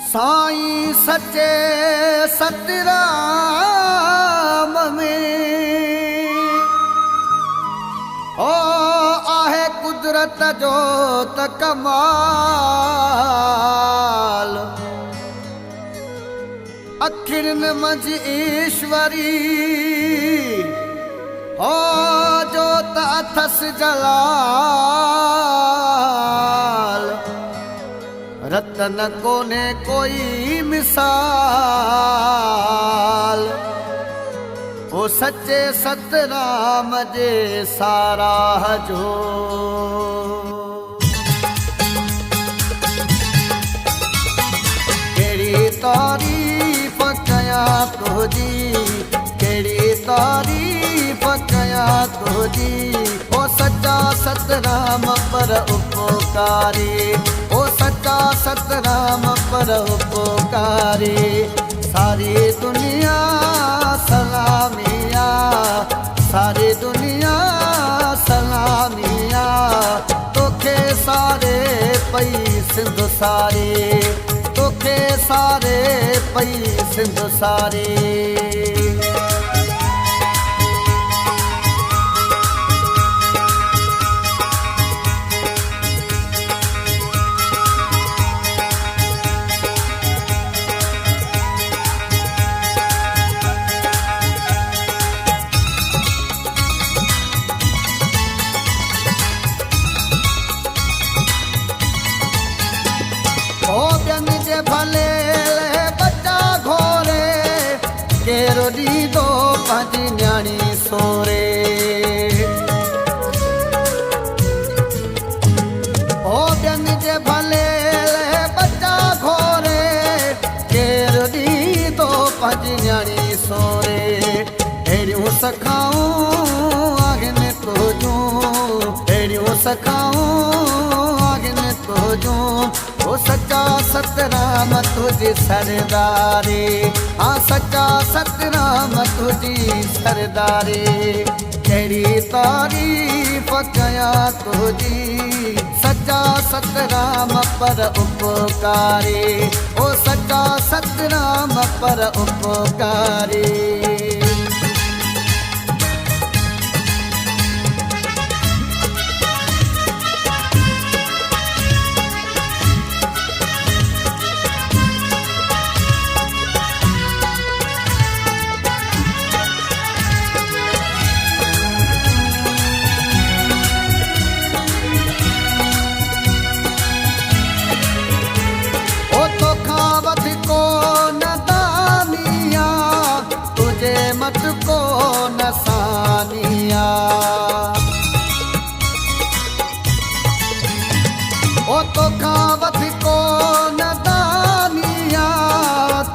साईं सच्चे सतराम में ओ आहे कुदरत जो त कमाल। अखिरन मंझ ईश्वरी ओ जो त अथस जलाल। रतन कोने कोई मिसाल ओ सच्चे सतराम जे साराह जो। केड़ी तारीफ कयां तुझी, केड़ी तारीफ कयां तुझी ओ सच्चा सतराम पर उपकारी। ओ सच्चा सतराम पर उपकारी। सारी दुनिया सलामिया, सारी दुनिया सलामिया तोखे सारे पई सिंध सारी, तोखे सारे पई सिंध सारी। भले बच्चा घोरे केरो दीदो पंहिंजी न्याणी सोरे। ओ ॿियनि जे भले बच्चा घोरे केरो दीदो पंहिंजी न्याणी सोरे। अहिड़ियूं सखाऊं आहिनि तुंहिंजूं, अहिड़ियूं सखाऊं आहिनि तुंहिंजूं ओ सच्चा सतराम तुझी सरदारी। हाँ सच्चा सतराम तुझी सरदारी। केड़ी तारीफ कयां तुझी सच्चा सतराम पर उपकारी। ओ सच्चा सतराम पर उपकारी। मत को नसानिया ओ तो खावत को नदानिया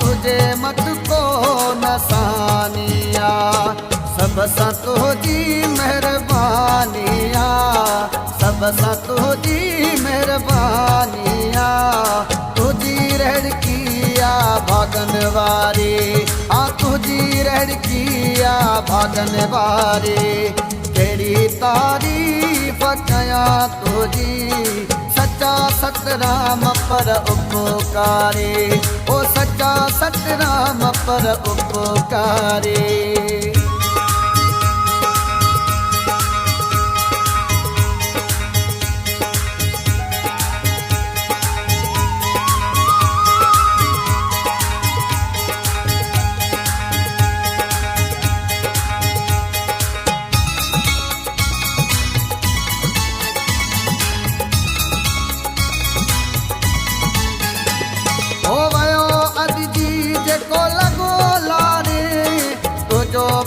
तुझे मत को नसानिया। सब सा तुझी मेहरबानिया, सब सा तुझी मेहरबानिया। तुझी रहड़ किया भागन वारी, आ तुझी रहड़ किया भागन वारी। केड़ी तारीफ कयां तुझी सच्चा सतराम पर उपकारी। ओ सच्चा सतराम पर उपकारी।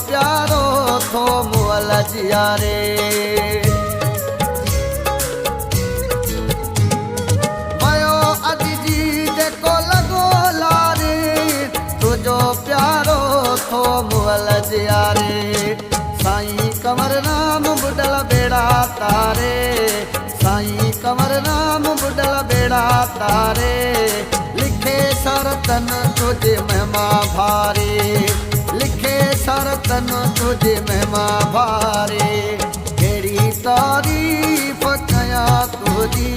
प्यारो थो मुअल जियारे वयो अॼु जी जेको लॻो लारे तुंहिंजो प्यारो थो मुअल जियारे। साईं कंवर राम बुॾल बेड़ा तारे, साईं कंवर राम बुॾल बेड़ा तारे। लिखे शरतन तुझे महिमा भारे, लिखे शरतन तुझे महिमा भारे। केड़ी तारीफ कयां तुझी,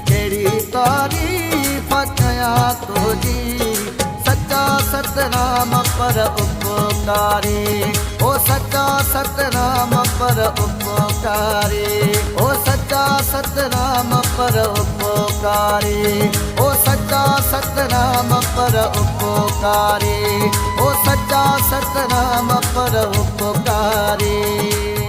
केड़ी तारीफ कयां तुझी सतनाम पर उपकारी, ओ सच्चा सतनाम पर उपकारी, ओ सच्चा सतनाम पर उपकारी, ओ सच्चा सतनाम पर उपकारी, ओ सच्चा सतनाम पर उपकारी।